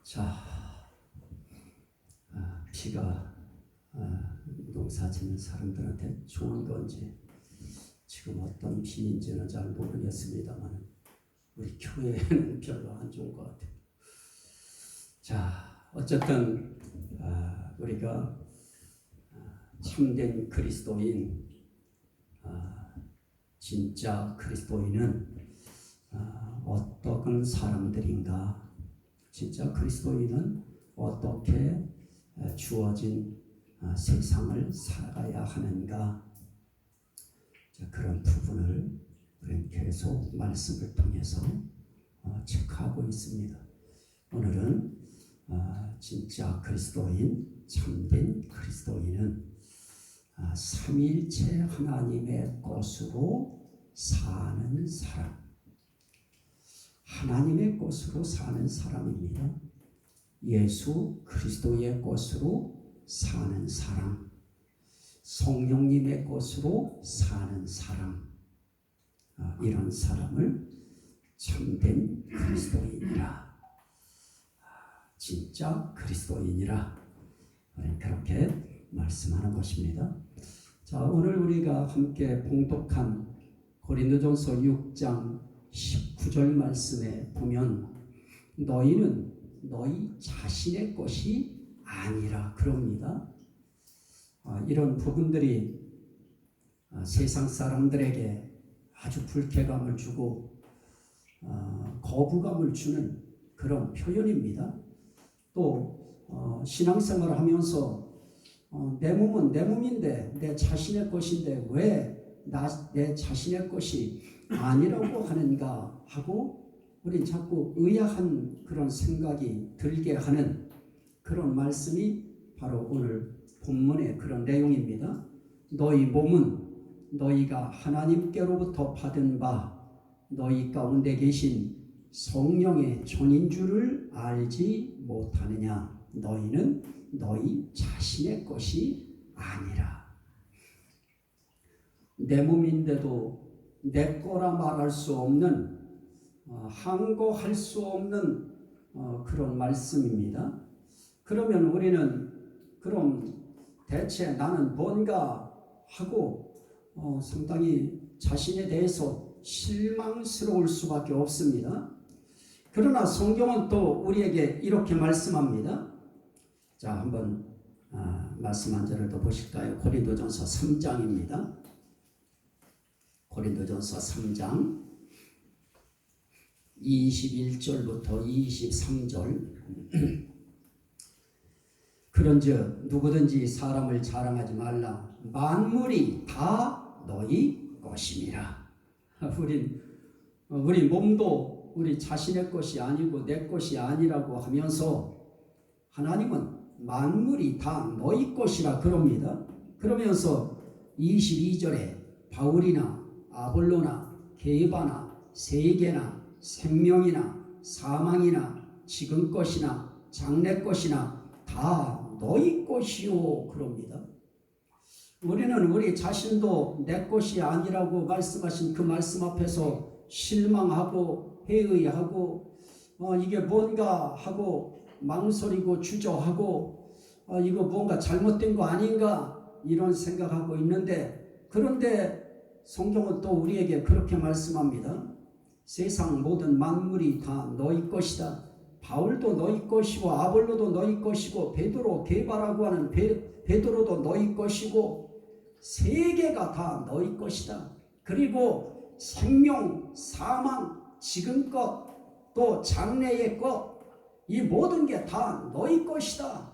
자, 비가 농사 짓는 사람들한테 좋은 건지 지금 어떤 비인지는 잘 모르겠습니다만 우리 교회에는 별로 안 좋은 것 같아요. 자, 어쨌든 우리가 참된 그리스도인, 진짜 그리스도인은 어떤 사람들인가? 진짜 그리스도인은 어떻게 주어진 세상을 살아가야 하는가? 그런 부분을 우리는 계속 말씀을 통해서 체크하고 있습니다. 오늘은 진짜 그리스도인, 참된 그리스도인은 삼위일체 하나님의 것으로 사는 사람, 하나님의 것으로 사는 사람입니다. 예수 그리스도의 것으로 사는 사람, 성령님의 것으로 사는 사람, 이런 사람을 참된 그리스도인이라, 진짜 그리스도인이라 그렇게 말씀하는 것입니다. 자, 오늘 우리가 함께 봉독한 고린도전서 6장 19절 말씀에 보면 너희는 너희 자신의 것이 아니라 그럽니다. 이런 부분들이 세상 사람들에게 아주 불쾌감을 주고 거부감을 주는 그런 표현입니다. 또 신앙생활을 하면서 내 몸은 내 몸인데 내 자신의 것인데 왜 내 자신의 것이 아니라고 하는가 하고 우린 자꾸 의아한 그런 생각이 들게 하는 그런 말씀이 바로 오늘 본문의 그런 내용입니다. 너희 몸은 너희가 하나님께로부터 받은 바 너희 가운데 계신 성령의 전인 줄을 알지 못하느냐. 너희는 너희 자신의 것이 아니라. 내 몸인데도 내 거라 말할 수 없는, 항거할 수 없는 그런 말씀입니다. 그러면 우리는 그럼 대체 나는 뭔가 하고 상당히 자신에 대해서 실망스러울 수밖에 없습니다. 그러나 성경은 또 우리에게 이렇게 말씀합니다. 자, 한번 말씀 한 절을 더 보실까요? 고린도전서 3장입니다. 고린도전서 3장 21절부터 23절. 그런즉 누구든지 사람을 자랑하지 말라. 만물이 다 너희 것임이라. 우리 몸도 우리 자신의 것이 아니고 내 것이 아니라고 하면서 하나님은 만물이 다 너희 것이라 그럽니다. 그러면서 22절에 바울이나 아볼로나 게바나 세계나 생명이나 사망이나 지금 것이나 장래 것이나 다 너희 것이요 그럽니다. 우리는 우리 자신도 내 것이 아니라고 말씀하신 그 말씀 앞에서 실망하고 회의하고 이게 뭔가 하고 망설이고 주저하고 이거 뭔가 잘못된 거 아닌가 이런 생각하고 있는데, 그런데 성경은 또 우리에게 그렇게 말씀합니다. 세상 모든 만물이 다 너희 것이다. 바울도 너희 것이고 아볼로도 너희 것이고 베드로 게바라고 하는 베드로도 너희 것이고 세계가 다 너희 것이다. 그리고 생명, 사망, 지금 것, 또 장래의 것, 이 모든 게 다 너희 것이다.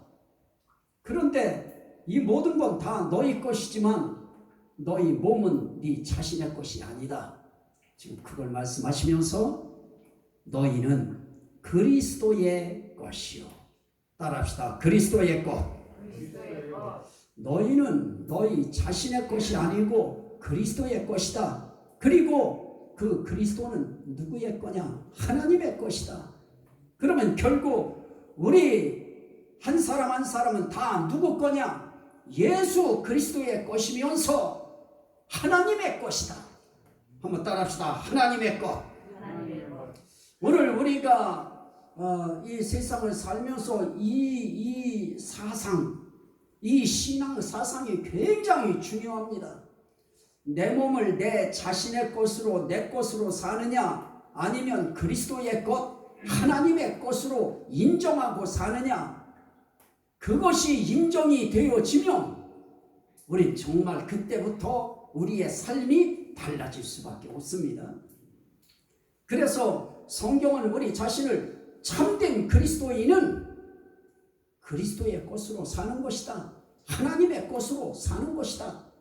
그런데 이 모든 건 다 너희 것이지만 너희 몸은 네 자신의 것이 아니다. 지금 그걸 말씀하시면서 너희는 그리스도의 것이요. 따라합시다. 그리스도의 것. 너희는 너희 자신의 것이 아니고 그리스도의 것이다. 그리고 그 그리스도는 누구의 거냐? 하나님의 것이다. 그러면 결국 우리 한 사람 한 사람은 다 누구 거냐? 예수 그리스도의 것이면서 하나님의 것이다. 한번 따라합시다. 하나님의 것. 오늘 우리가 이 세상을 살면서 이 사상, 이 신앙 사상이 굉장히 중요합니다. 내 몸을 내 자신의 것으로 내 것으로 사느냐, 아니면 그리스도의 것, 하나님의 것으로 인정하고 사느냐, 그것이 인정이 되어지면 우린 정말 그때부터 우리의 삶이 달라질 수밖에 없습니다. 그래서 성경은 우리 자신을 참된 그리스도인은 그리스도의 것으로 사는 것이다. 하나님의 것으로 사는 것이다.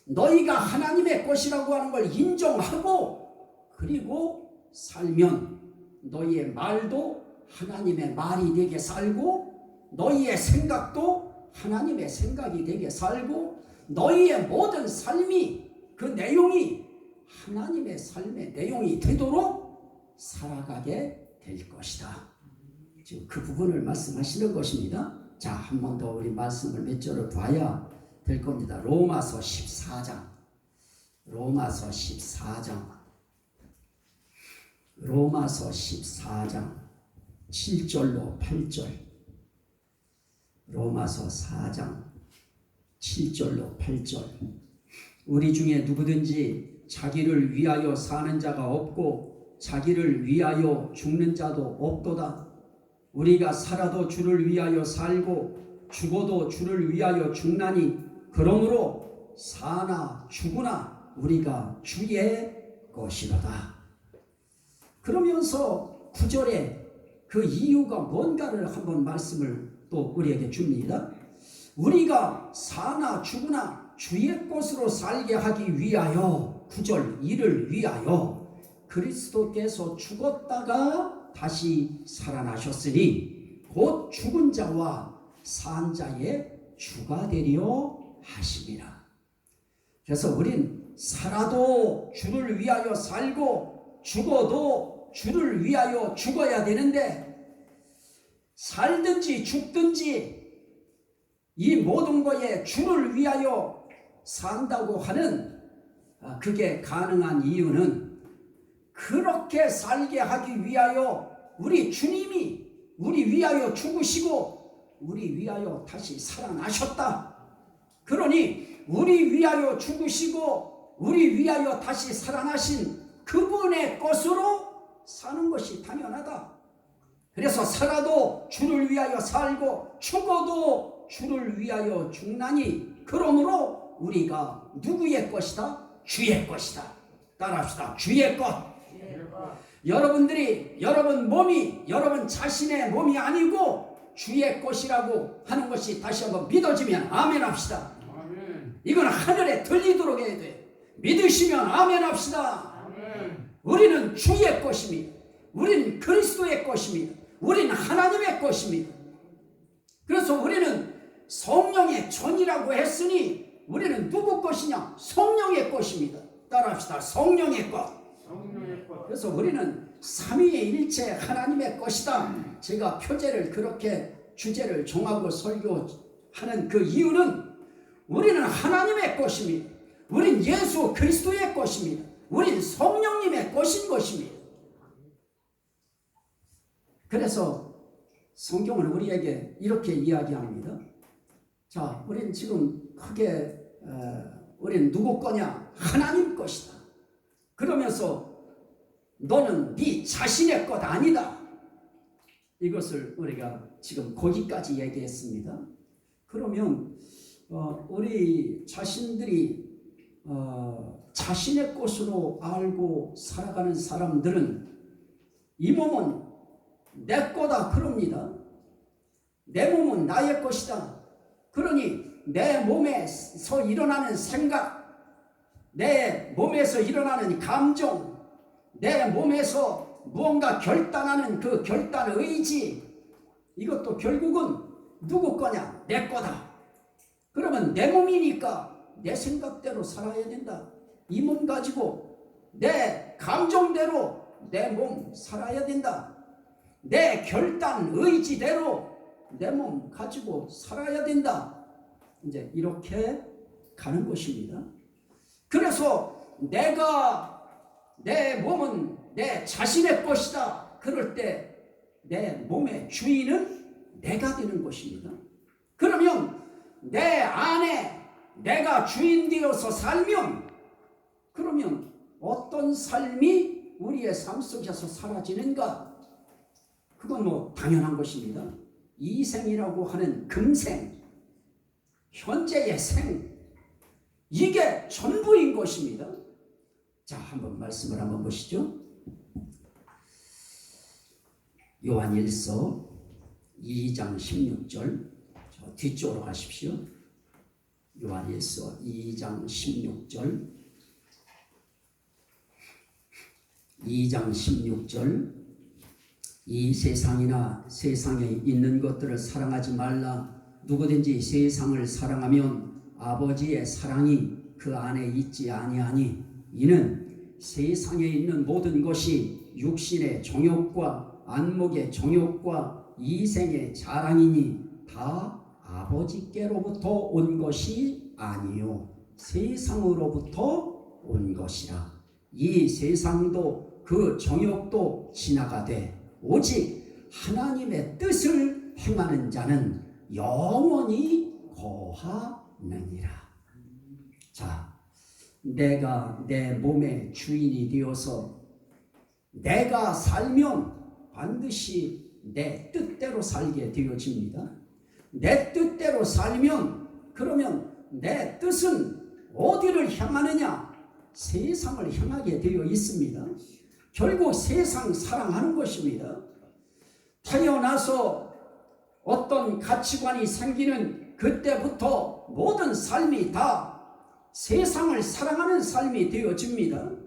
너희가 하나님의 것이라고 하는 걸 인정하고 그리고 살면 너희의 말도 하나님의 말이 되게 살고, 너희의 생각도 하나님의 생각이 되게 살고, 너희의 모든 삶이 그 내용이 하나님의 삶의 내용이 되도록 살아가게 될 것이다. 지금 그 부분을 말씀하시는 것입니다. 자, 한 번 더 우리 말씀을 몇 절을 봐야 될 겁니다. 로마서 14장. 로마서 14장. 로마서 14장 7절로 8절. 로마서 4장 7절로 8절. 우리 중에 누구든지 자기를 위하여 사는 자가 없고 자기를 위하여 죽는 자도 없도다. 우리가 살아도 주를 위하여 살고 죽어도 주를 위하여 죽나니 그러므로 사나 죽으나 우리가 주의 것이로다. 그러면서 9절에 그 이유가 뭔가를 한번 말씀을 또 우리에게 줍니다. 우리가 사나 죽으나 주의 것으로 살게 하기 위하여, 9절, 이를 위하여 그리스도께서 죽었다가 다시 살아나셨으니 곧 죽은 자와 산 자의 주가 되려 하심이라. 그래서 우린 살아도 주를 위하여 살고 죽어도 주를 위하여 죽어야 되는데, 살든지 죽든지 이 모든 것에 주를 위하여 산다고 하는 그게 가능한 이유는 그렇게 살게 하기 위하여 우리 주님이 우리 위하여 죽으시고 우리 위하여 다시 살아나셨다. 그러니 우리 위하여 죽으시고 우리 위하여 다시 살아나신 그분의 것으로 사는 것이 당연하다. 그래서 살아도 주를 위하여 살고 죽어도 주를 위하여 죽나니 그러므로 우리가 누구의 것이다? 주의 것이다. 따라합시다. 주의 것. 여러분들이 여러분 몸이 여러분 자신의 몸이 아니고 주의 것이라고 하는 것이 다시 한번 믿어지면 아멘 합시다. 이건 하늘에 들리도록 해야 돼. 믿으시면 아멘 합시다. 우리는 주의 것입니다. 우리는 그리스도의 것입니다. 우리는 하나님의 것입니다. 그래서 우리는 성령의 전이라고 했으니 우리는 누구 것이냐? 성령의 것입니다. 따라합시다. 성령의 것. 그래서 우리는 삼위의 일체 하나님의 것이다. 제가 표제를 그렇게 주제를 정하고 설교하는 그 이유는 우리는 하나님의 것입니다. 우린 예수 그리스도의 것입니다. 우린 성령님의 것인 것입니다. 그래서 성경은 우리에게 이렇게 이야기합니다. 자, 우린 지금 크게 우린 누구 거냐? 하나님 것이다. 그러면서 너는 네 자신의 것 아니다. 이것을 우리가 지금 거기까지 얘기했습니다. 그러면 우리 자신들이 자신의 것으로 알고 살아가는 사람들은 이 몸은 내 거다 그럽니다. 내 몸은 나의 것이다. 그러니 내 몸에서 일어나는 생각, 내 몸에서 일어나는 감정, 내 몸에서 무언가 결단하는 그 결단 의지, 이것도 결국은 누구 거냐? 내 거다. 그러면 내 몸이니까 내 생각대로 살아야 된다. 이 몸 가지고 내 감정대로 내 몸 살아야 된다. 내 결단 의지대로 내 몸 가지고 살아야 된다. 이제 이렇게 가는 것입니다. 그래서 내가 내 몸은 내 자신의 것이다. 그럴 때 내 몸의 주인은 내가 되는 것입니다. 그러면 내 안에 내가 주인 되어서 살면 그러면 어떤 삶이 우리의 삶 속에서 사라지는가? 그건 뭐 당연한 것입니다. 이 생이라고 하는 금생, 현재의 생, 이게 전부인 것입니다. 자, 한번 말씀을 한번 보시죠. 요한일서 2장 16절, 저 뒤쪽으로 가십시오. 요한일서 2장 16절, 2장 16절, 이 세상이나 세상에 있는 것들을 사랑하지 말라. 누구든지 세상을 사랑하면 아버지의 사랑이 그 안에 있지 아니하니, 이는 세상에 있는 모든 것이 육신의 정욕과 안목의 정욕과 이생의 자랑이니 다 아버지께로부터 온 것이 아니요 세상으로부터 온 것이라. 이 세상도 그 정욕도 지나가되 오직 하나님의 뜻을 행하는 자는 영원히 거하느니라. 자, 내가 내 몸의 주인이 되어서 내가 살면 반드시 내 뜻대로 살게 되어집니다. 내 뜻대로 살면 그러면 내 뜻은 어디를 향하느냐? 세상을 향하게 되어 있습니다. 결국 세상 사랑하는 것입니다. 태어나서 어떤 가치관이 생기는 그때부터 모든 삶이 다 세상을 사랑하는 삶이 되어집니다.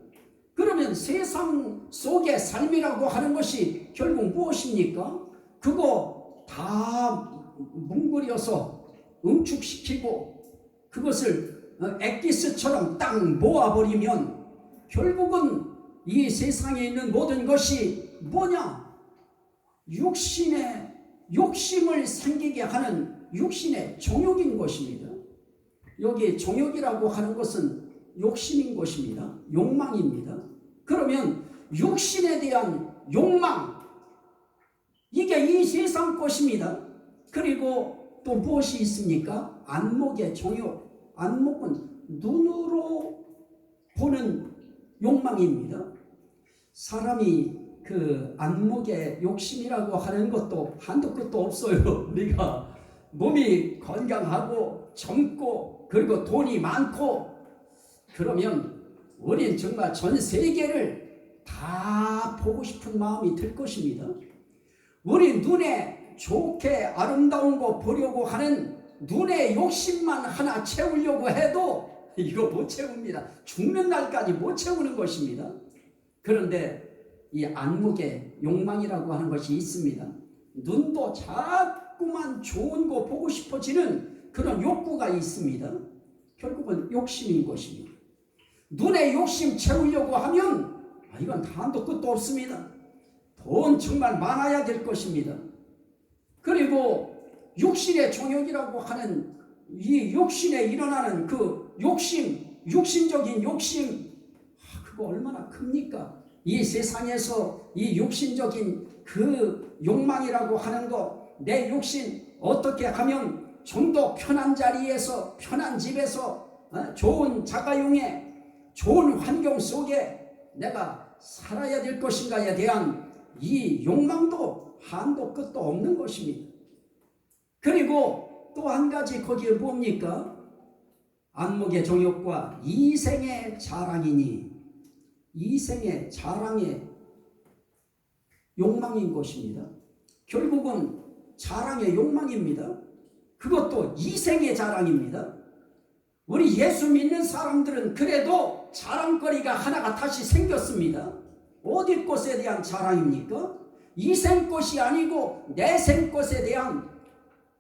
그러면 세상 속의 삶이라고 하는 것이 결국 무엇입니까? 그거 다 뭉그려서 응축시키고 그것을 엑기스처럼 딱 모아버리면 결국은 이 세상에 있는 모든 것이 뭐냐? 육신의 욕심을 생기게 하는 육신의 정욕인 것입니다. 여기 정욕이라고 하는 것은 욕심인 것입니다. 욕망입니다. 그러면 육신에 대한 욕망, 이게 이 세상 것입니다. 그리고 또 무엇이 있습니까? 안목의 정욕. 안목은 눈으로 보는 욕망입니다. 사람이 그 안목의 욕심이라고 하는 것도 한도 끝도 없어요. 우리가 몸이 건강하고 젊고 그리고 돈이 많고 그러면 우린 정말 전 세계를 다 보고 싶은 마음이 들 것입니다. 우리 눈에 좋게 아름다운 거 보려고 하는 눈의 욕심만 하나 채우려고 해도 이거 못 채웁니다. 죽는 날까지 못 채우는 것입니다. 그런데 이 안목의 욕망이라고 하는 것이 있습니다. 눈도 자꾸만 좋은 거 보고 싶어지는 그런 욕구가 있습니다. 결국은 욕심인 것입니다. 눈에 욕심 채우려고 하면 이건 한도 끝도 없습니다. 돈 정말 많아야 될 것입니다. 그리고 육신의 정욕이라고 하는 이 욕심에 일어나는 그 욕심, 육신적인 욕심, 그거 얼마나 큽니까? 이 세상에서 이 육신적인 그 욕망이라고 하는 거, 내 욕심 어떻게 하면 좀 더 편한 자리에서, 편한 집에서, 좋은 자가용에, 좋은 환경 속에 내가 살아야 될 것인가에 대한 이 욕망도 한도 끝도 없는 것입니다. 그리고 또 한 가지 거기에 뭡니까? 안목의 정욕과 이생의 자랑이니, 이생의 자랑의 욕망인 것입니다. 결국은 자랑의 욕망입니다. 그것도 이생의 자랑입니다. 우리 예수 믿는 사람들은 그래도 자랑거리가 하나가 다시 생겼습니다. 어디 것에 대한 자랑입니까? 이생 것이 아니고 내생 것에 대한,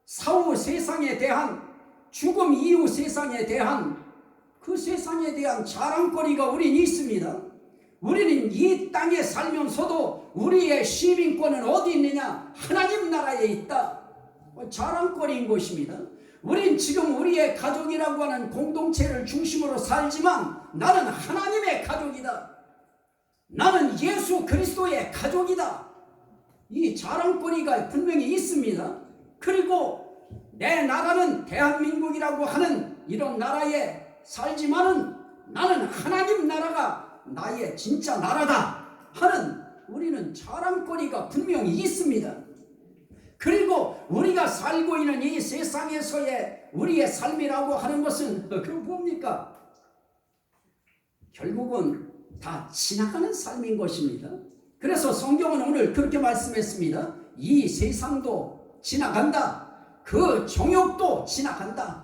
사후 세상에 대한, 죽음 이후 세상에 대한, 그 세상에 대한 자랑거리가 우리는 있습니다. 우리는 이 땅에 살면서도 우리의 시민권은 어디 있느냐? 하나님 나라에 있다. 자랑거리인 것입니다. 우린 지금 우리의 가족이라고 하는 공동체를 중심으로 살지만 나는 하나님의 가족이다. 나는 예수 그리스도의 가족이다. 이 자랑거리가 분명히 있습니다. 그리고 내 나라는 대한민국이라고 하는 이런 나라에 살지만은 나는 하나님 나라가 나의 진짜 나라다 하는 우리는 자랑거리가 분명히 있습니다. 그리고 우리가 살고 있는 이 세상에서의 우리의 삶이라고 하는 것은 그 뭡니까? 결국은 다 지나가는 삶인 것입니다. 그래서 성경은 오늘 그렇게 말씀했습니다. 이 세상도 지나간다. 그 정욕도 지나간다.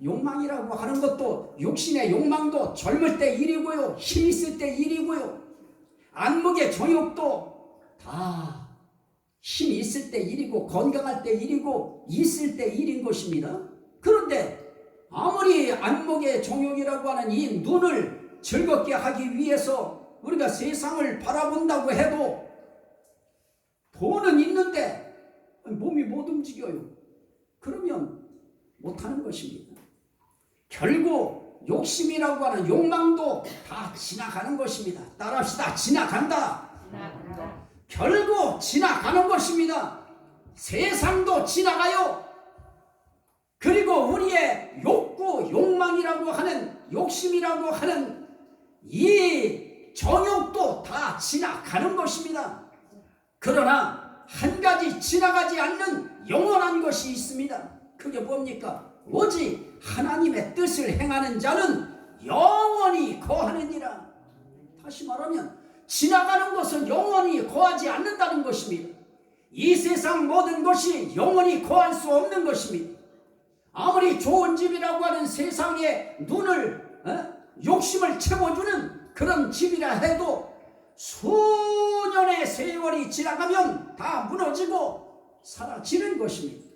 욕망이라고 하는 것도, 육신의 욕망도 젊을 때 일이고요, 힘 있을 때 일이고요, 안목의 정욕도 다 힘 있을 때 일이고 건강할 때 일이고 있을 때 일인 것입니다. 그런데 아무리 안목의 정욕이라고 하는 이 눈을 즐겁게 하기 위해서 우리가 세상을 바라본다고 해도 돈은 있는데 몸이 못 움직여요. 그러면 못하는 것입니다. 결국 욕심이라고 하는 욕망도 다 지나가는 것입니다. 따라합시다. 지나간다. 결국 지나가는 것입니다. 세상도 지나가요. 그리고 우리의 욕구, 욕망이라고 하는, 욕심이라고 하는 이 정욕도 다 지나가는 것입니다. 그러나 한 가지 지나가지 않는 영원한 것이 있습니다. 그게 뭡니까? 오직 하나님의 뜻을 행하는 자는 영원히 거하느니라. 다시 말하면 지나가는 것은 영원히 거하지 않는다는 것입니다. 이 세상 모든 것이 영원히 거할 수 없는 것입니다. 아무리 좋은 집이라고 하는 세상에 눈을 욕심을 채워주는 그런 집이라 해도 수년의 세월이 지나가면 다 무너지고 사라지는 것입니다.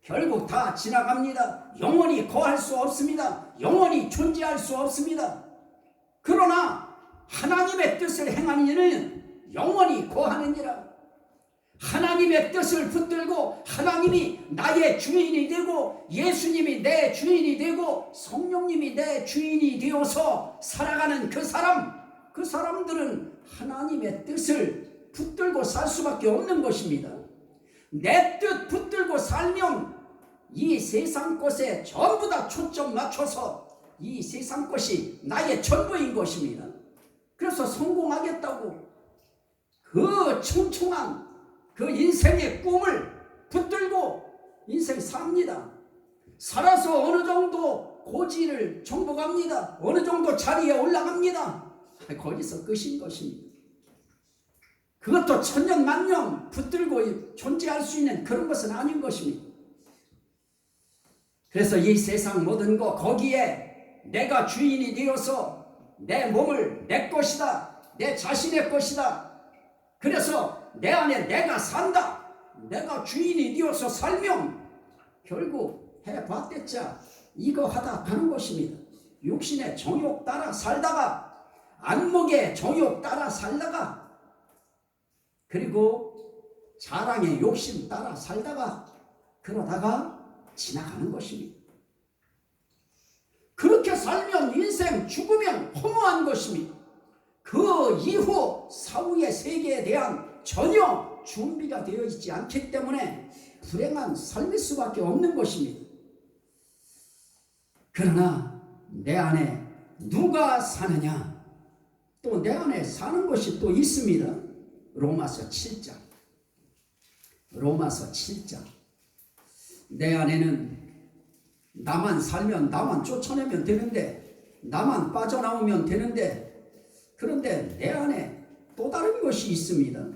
결국 다 지나갑니다. 영원히 거할 수 없습니다. 영원히 존재할 수 없습니다. 그러나 하나님의 뜻을 행하는 이는 영원히 거하느니라. 하나님의 뜻을 붙들고 하나님이 나의 주인이 되고 예수님이 내 주인이 되고 성령님이 내 주인이 되어서 살아가는 그 사람들은 하나님의 뜻을 붙들고 살 수밖에 없는 것입니다. 내 뜻 붙들고 살면 이 세상 것에 전부 다 초점 맞춰서 이 세상 것이 나의 전부인 것입니다. 그래서 성공하겠다고 그 충충한 그 인생의 꿈을 붙들고 인생 삽니다. 살아서 어느 정도 고지를 정복합니다. 어느 정도 자리에 올라갑니다. 거기서 끝인 것입니다. 그것도 천년 만년 붙들고 존재할 수 있는 그런 것은 아닌 것입니다. 그래서 이 세상 모든 것 거기에 내가 주인이 되어서 내 몸을 내 것이다, 내 자신의 것이다. 그래서 내 안에 내가 산다, 내가 주인이 되어서 살면 결국 해봤댔자 이거 하다 가는 것입니다. 육신의 정욕 따라 살다가 안목의 정욕 따라 살다가 그리고 자랑의 욕심 따라 살다가 그러다가 지나가는 것입니다. 그렇게 살면 인생 죽으면 허무한 것입니다. 그 이후 사후의 세계에 대한 전혀 준비가 되어 있지 않기 때문에 불행한 삶일 수밖에 없는 것입니다. 그러나 내 안에 누가 사느냐? 또 내 안에 사는 것이 또 있습니다. 로마서 7장. 로마서 7장. 내 안에는 나만 살면 나만 쫓아내면 되는데 나만 빠져나오면 되는데 그런데 내 안에 또 다른 것이 있습니다.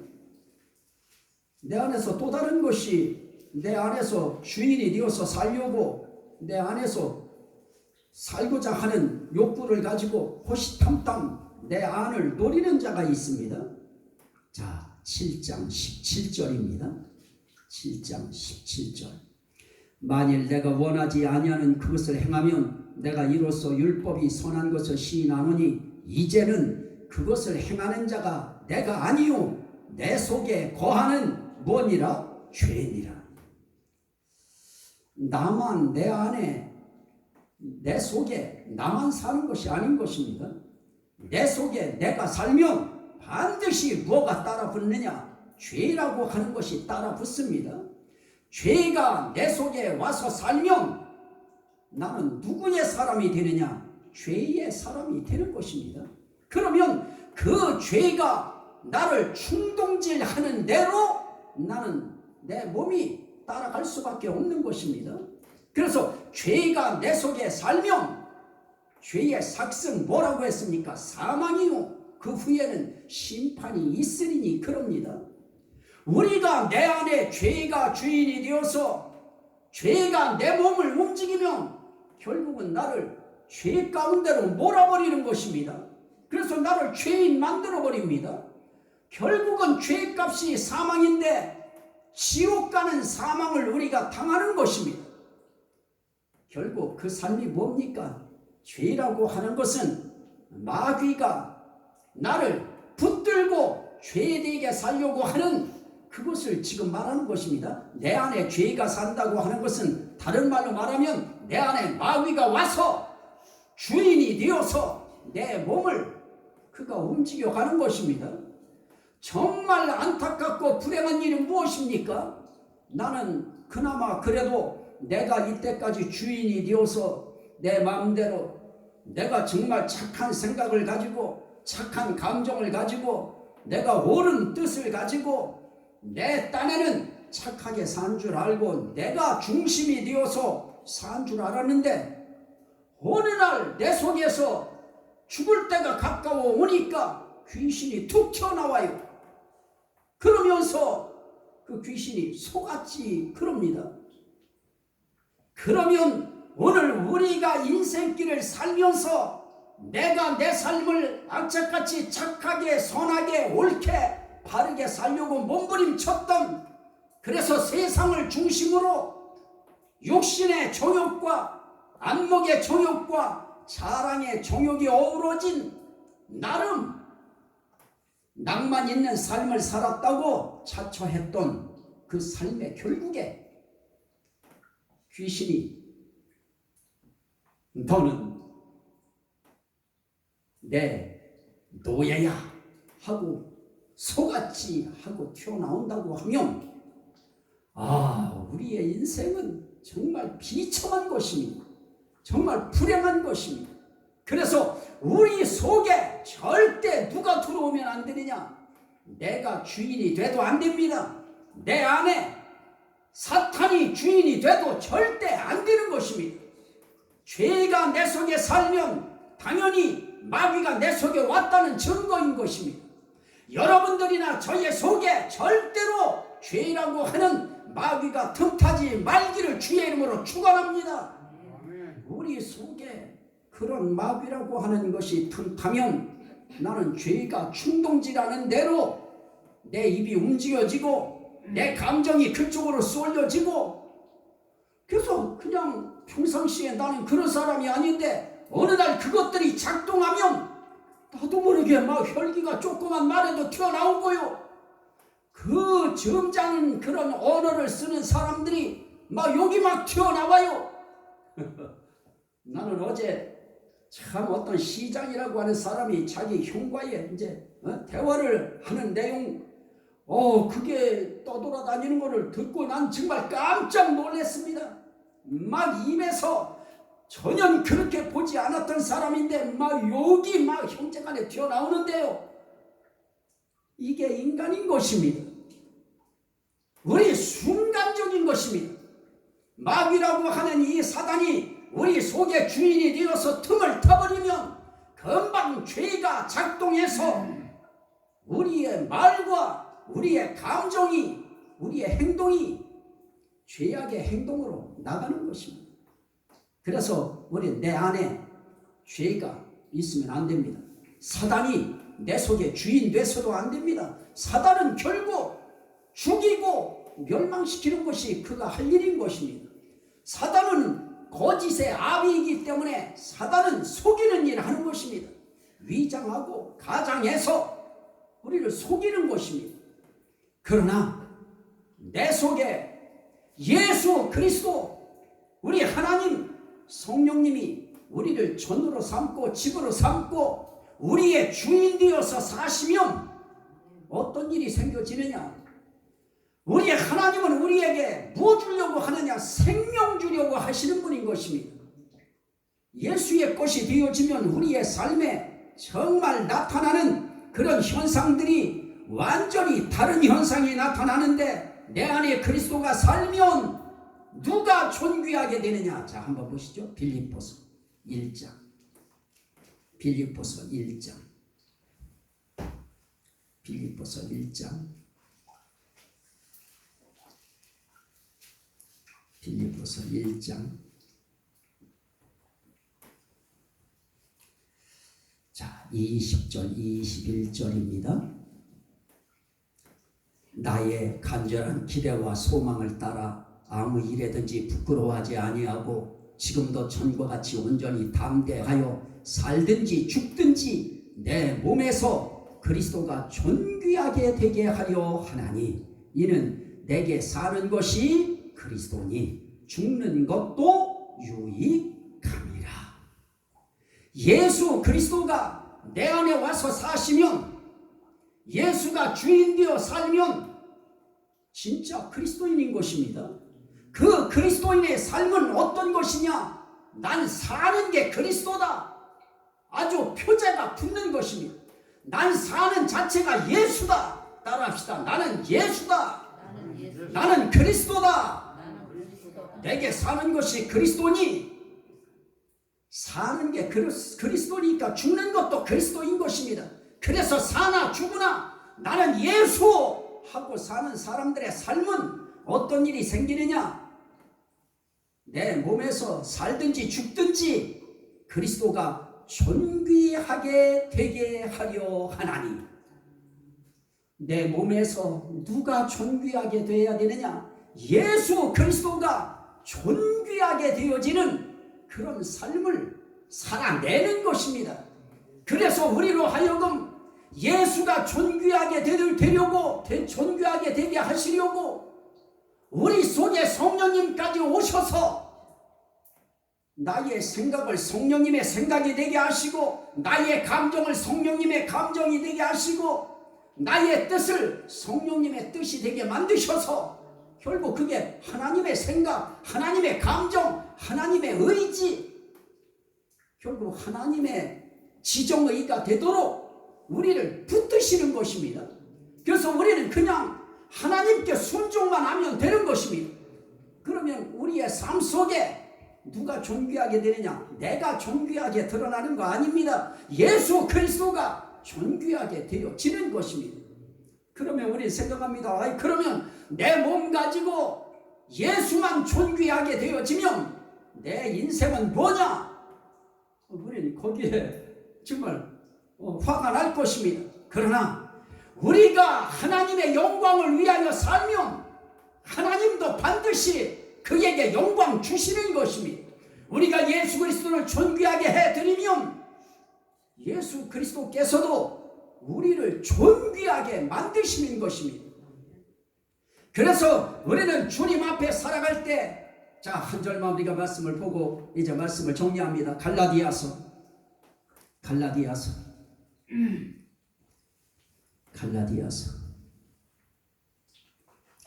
내 안에서 또 다른 것이 내 안에서 주인이 되어서 살려고 내 안에서 살고자 하는 욕구를 가지고 호시탐탐 내 안을 노리는 자가 있습니다. 자, 7장 17절입니다. 7장 17절. 만일 내가 원하지 아니하는 그것을 행하면 내가 이로써 율법이 선한 것을 시인하노니 이제는 그것을 행하는 자가 내가 아니요 내 속에 거하는 뭐니라? 죄니라. 나만 내 안에 내 속에 나만 사는 것이 아닌 것입니다. 내 속에 내가 살면 반드시 뭐가 따라 붙느냐? 죄라고 하는 것이 따라 붙습니다. 죄가 내 속에 와서 살면 나는 누구의 사람이 되느냐? 죄의 사람이 되는 것입니다. 그러면 그 죄가 나를 충동질하는 대로 나는 내 몸이 따라갈 수밖에 없는 것입니다. 그래서 죄가 내 속에 살면 죄의 삭은 뭐라고 했습니까? 사망이요 그 후에는 심판이 있으리니 그럽니다. 우리가 내 안에 죄가 주인이 되어서 죄가 내 몸을 움직이면 결국은 나를 죄 가운데로 몰아버리는 것입니다. 그래서 나를 죄인 만들어버립니다. 결국은 죄값이 사망인데 지옥 가는 사망을 우리가 당하는 것입니다. 결국 그 삶이 뭡니까? 죄라고 하는 것은 마귀가 나를 붙들고 죄되게 살려고 하는 그것을 지금 말하는 것입니다. 내 안에 죄가 산다고 하는 것은 다른 말로 말하면 내 안에 마귀가 와서 주인이 되어서 내 몸을 그가 움직여가는 것입니다. 정말 안타깝고 불행한 일은 무엇입니까? 나는 그나마 그래도 내가 이때까지 주인이 되어서 내 마음대로 내가 정말 착한 생각을 가지고 착한 감정을 가지고 내가 옳은 뜻을 가지고 내 딴에는 착하게 산 줄 알고 내가 중심이 되어서 산 줄 알았는데 어느 날 내 속에서 죽을 때가 가까워 오니까 귀신이 툭 튀어나와요. 그러면서 그 귀신이 속았지 그럽니다. 그러면 오늘 우리가 인생길을 살면서 내가 내 삶을 악착같이 착하게 선하게 옳게 바르게 살려고 몸부림쳤던 그래서 세상을 중심으로 육신의 정욕과 안목의 정욕과 자랑의 정욕이 어우러진 나름 낭만 있는 삶을 살았다고 자처했던 그 삶의 결국에 귀신이 너는 내 노예야 하고 속았지 하고 튀어나온다고 하면 우리의 인생은 정말 비참한 것입니다. 정말 불행한 것입니다. 그래서 우리 속에 절대 누가 들어오면 안 되느냐? 내가 주인이 돼도 안 됩니다. 내 안에 사탄이 주인이 돼도 절대 안 되는 것입니다. 죄가 내 속에 살면 당연히 마귀가 내 속에 왔다는 증거인 것입니다. 여러분들이나 저의 속에 절대로 죄라고 하는 마귀가 틈타지 말기를 주의 이름으로 축원합니다. 우리 속에 그런 마귀라고 하는 것이 틈타면 나는 죄가 충동질하는 대로 내 입이 움직여지고 내 감정이 그쪽으로 쏠려지고 그래서 그냥 평상시에 나는 그런 사람이 아닌데 어느 날 그것들이 작동하면 나도 모르게 막 혈기가 조그만 말에도 튀어나오고요. 그 점잖은 그런 언어를 쓰는 사람들이 막 욕이 막 튀어나와요. 나는 어제 참 어떤 시장이라고 하는 사람이 자기 형과의 이제 대화를 하는 내용 그게 떠돌아다니는 것을 듣고 난 정말 깜짝 놀랐습니다. 막 입에서 전혀 그렇게 보지 않았던 사람인데 막 욕이 막 형제간에 튀어나오는데요. 이게 인간인 것입니다. 우리 순간적인 것입니다. 마귀라고 하는 이 사단이 우리 속에 주인이 되어서 틈을 타버리면 금방 죄가 작동해서 우리의 말과 우리의 감정이 우리의 행동이 죄악의 행동으로 나가는 것입니다. 그래서 우리 내 안에 죄가 있으면 안 됩니다. 사단이 내 속에 주인 돼서도 안 됩니다. 사단은 결국 죽이고 멸망시키는 것이 그가 할 일인 것입니다. 사단은 거짓의 아비이기 때문에 사단은 속이는 일을 하는 것입니다. 위장하고 가장해서 우리를 속이는 것입니다. 그러나 내 속에 예수 그리스도 우리 하나님 성령님이 우리를 전으로 삼고 집으로 삼고 우리의 주인 되어서 사시면 어떤 일이 생겨지느냐? 우리 하나님은 우리에게 뭐 주려고 하느냐? 생명 주려고 하시는 분인 것입니다. 예수의 것이 되어지면 우리의 삶에 정말 나타나는 그런 현상들이 완전히 다른 현상이 나타나는데, 내 안에 그리스도가 살면 누가 존귀하게 되느냐? 자, 한번 보시죠. 빌립보서 1장. 빌립보서 1장. 빌립보서 1장. 빌립보서 1장. 자, 20절, 21절입니다. 나의 간절한 기대와 소망을 따라 아무 일에든지 부끄러워하지 아니하고 지금도 전과 같이 온전히 담대하여 살든지 죽든지 내 몸에서 그리스도가 존귀하게 되게 하려 하나니, 이는 내게 사는 것이 그리스도니 죽는 것도 유익함이라. 예수 그리스도가 내 안에 와서 사시면, 예수가 주인 되어 살면 진짜 그리스도인인 것입니다. 그 그리스도인의 삶은 어떤 것이냐? 난 사는 게 그리스도다. 아주 표제가 붙는 것입니다. 난 사는 자체가 예수다. 따라합시다. 나는 예수다. 나는 그리스도다. 내게 사는 것이 그리스도니, 사는 게 그리스도니까 죽는 것도 그리스도인 것입니다. 그래서 사나 죽으나 나는 예수 하고 사는 사람들의 삶은 어떤 일이 생기느냐? 내 몸에서 살든지 죽든지 그리스도가 존귀하게 되게 하려 하나니. 내 몸에서 누가 존귀하게 되어야 되느냐? 예수 그리스도가 존귀하게 되어지는 그런 삶을 살아내는 것입니다. 그래서 우리로 하여금 예수가 존귀하게 되려고, 존귀하게 되게 하시려고 우리 속에 성령님까지 오셔서 나의 생각을 성령님의 생각이 되게 하시고, 나의 감정을 성령님의 감정이 되게 하시고, 나의 뜻을 성령님의 뜻이 되게 만드셔서 결국 그게 하나님의 생각, 하나님의 감정, 하나님의 의지, 결국 하나님의 지정의가 되도록 우리를 붙드시는 것입니다. 그래서 우리는 그냥 하나님께 순종만 하면 되는 것입니다. 그러면 우리의 삶 속에 누가 존귀하게 되느냐? 내가 존귀하게 드러나는 거 아닙니다. 예수 그리스도가 존귀하게 되어지는 것입니다. 그러면 우리 생각합니다. 그러면 내 몸 가지고 예수만 존귀하게 되어지면 내 인생은 뭐냐? 우리는 거기에 정말 화가 날 것입니다. 그러나 우리가 하나님의 영광을 위하여 살면 하나님도 반드시 그에게 영광 주시는 것입니다. 우리가 예수 그리스도를 존귀하게 해드리면 예수 그리스도께서도 우리를 존귀하게 만드시는 것입니다. 그래서 우리는 주님 앞에 살아갈 때, 자, 한 절만 우리가 말씀을 보고 이제 말씀을 정리합니다. 갈라디아서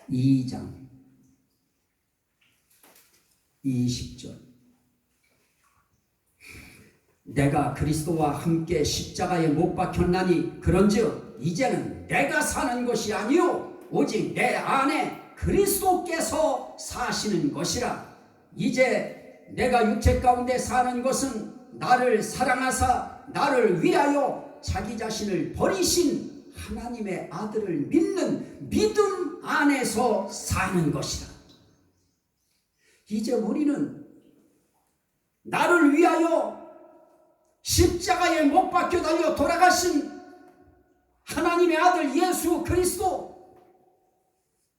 2장 20절. 내가 그리스도와 함께 십자가에 못 박혔나니 그런즉 이제는 내가 사는 것이 아니요 오직 내 안에 그리스도께서 사시는 것이라. 이제 내가 육체 가운데 사는 것은 나를 사랑하사 나를 위하여 자기 자신을 버리신 하나님의 아들을 믿는 믿음 안에서 사는 것이라. 이제 우리는 나를 위하여 십자가에 못 박혀 달려 돌아가신 하나님의 아들 예수 그리스도,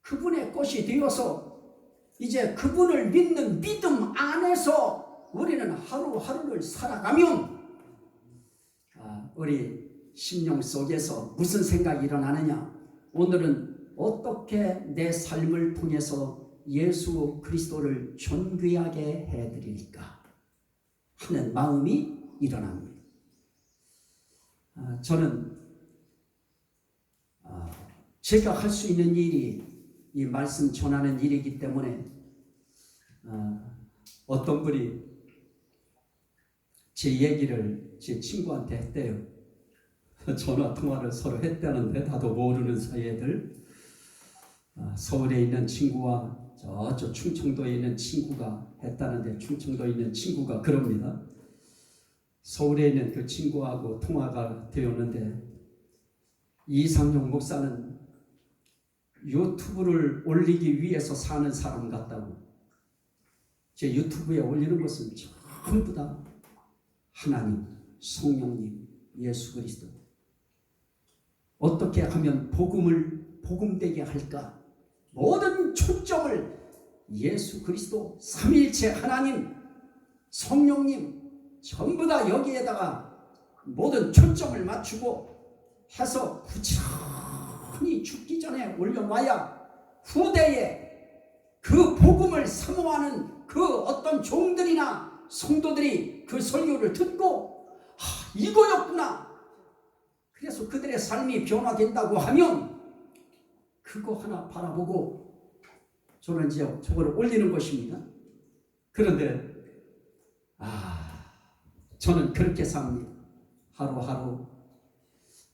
그분의 것이 되어서 이제 그분을 믿는 믿음 안에서 우리는 하루하루를 살아가면, 우리 심령 속에서 무슨 생각이 일어나느냐? 오늘은 어떻게 내 삶을 통해서 예수 그리스도를 존귀하게 해드릴까 하는 마음이 일어납니다. 저는 제가 할 수 있는 일이 이 말씀 전하는 일이기 때문에 어떤 분이 제 얘기를 제 친구한테 했대요. 전화 통화를 서로 했다는데 나도 모르는 사이에들 서울에 있는 친구와 저쪽 충청도에 있는 친구가 했다는데 충청도에 있는 친구가 그럽니다. 서울에 있는 그 친구하고 통화가 되었는데 이상용 목사는 유튜브를 올리기 위해서 사는 사람 같다고. 제 유튜브에 올리는 것은 전부 다 하나님, 성령님, 예수 그리스도 어떻게 하면 복음을 복음되게 할까? 모든 초점을 예수 그리스도 삼위일체 하나님, 성령님 전부 다 여기에다가 모든 초점을 맞추고 해서 부지런히 죽기 전에 올려놔야 후대에 그 복음을 사모하는 그 어떤 종들이나 성도들이 그 설교를 듣고 이거였구나. 그래서 그들의 삶이 변화된다고 하면 그거 하나 바라보고 저는 이제 저거를 올리는 것입니다. 그런데 저는 그렇게 삽니다. 하루하루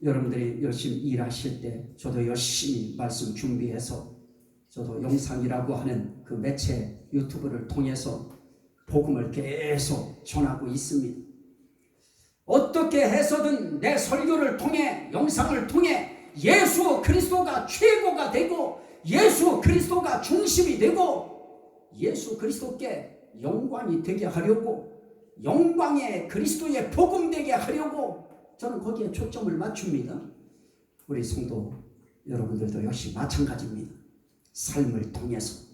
여러분들이 열심히 일하실 때 저도 열심히 말씀 준비해서 저도 영상이라고 하는 그 매체 유튜브를 통해서 복음을 계속 전하고 있습니다. 어떻게 해서든 내 설교를 통해 영상을 통해 예수 그리스도가 최고가 되고 예수 그리스도가 중심이 되고 예수 그리스도께 영광이 되게 하려고 영광의 그리스도의 복음 되게 하려고 저는 거기에 초점을 맞춥니다. 우리 성도 여러분들도 역시 마찬가지입니다. 삶을 통해서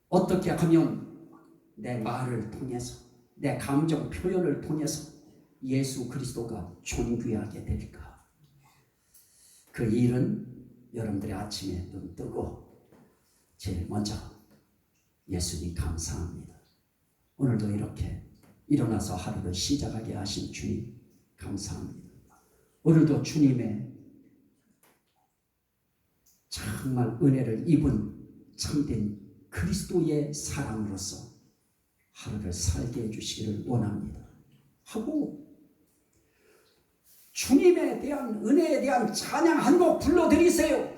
어떻게 하면 내 말을 통해서 내 감정 표현을 통해서 예수 그리스도가 존귀하게 될까? 그 일은 여러분들이 아침에 눈 뜨고 제일 먼저 예수님 감사합니다. 오늘도 이렇게 일어나서 하루를 시작하게 하신 주님 감사합니다. 오늘도 주님의 정말 은혜를 입은 참된 그리스도의 사람으로서 하루를 살게 해주시기를 원합니다. 하고 주님에 대한 은혜에 대한 찬양 한 곡 불러드리세요.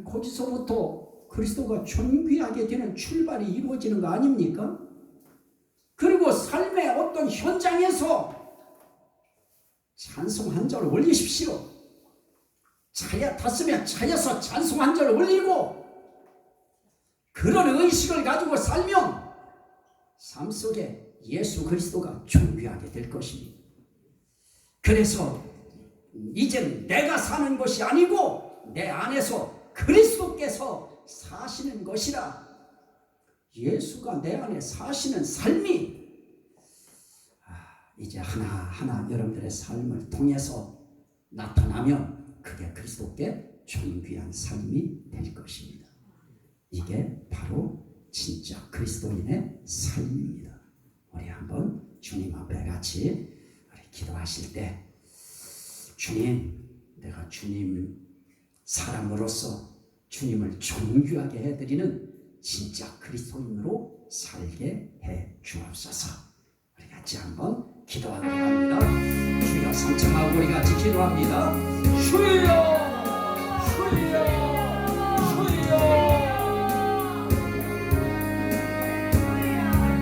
거기서부터 그리스도가 존귀하게 되는 출발이 이루어지는 거 아닙니까? 그리고 삶의 어떤 현장에서 찬송 한 절 올리십시오. 차에 탔으면 차에서 찬송 한 절 올리고 그런 의식을 가지고 살면 삶 속에 예수 그리스도가 존귀하게 될 것입니다. 그래서 이젠 내가 사는 것이 아니고 내 안에서 그리스도께서 사시는 것이라. 예수가 내 안에 사시는 삶이 이제 하나하나 여러분들의 삶을 통해서 나타나면 그게 그리스도께 존귀한 삶이 될 것입니다. 이게 바로 진짜 그리스도인의 삶입니다. 우리 한번 주님 앞에 같이 기도하실 때 주님, 내가 주님 사람으로서 주님을 존귀하게 해드리는 진짜 그리스도인으로 살게 해 주옵소서. 우리 같이 한번 기도하도록 합니다. 주여, 삼창하고 우리 같이 기도합니다. 주여, 주여.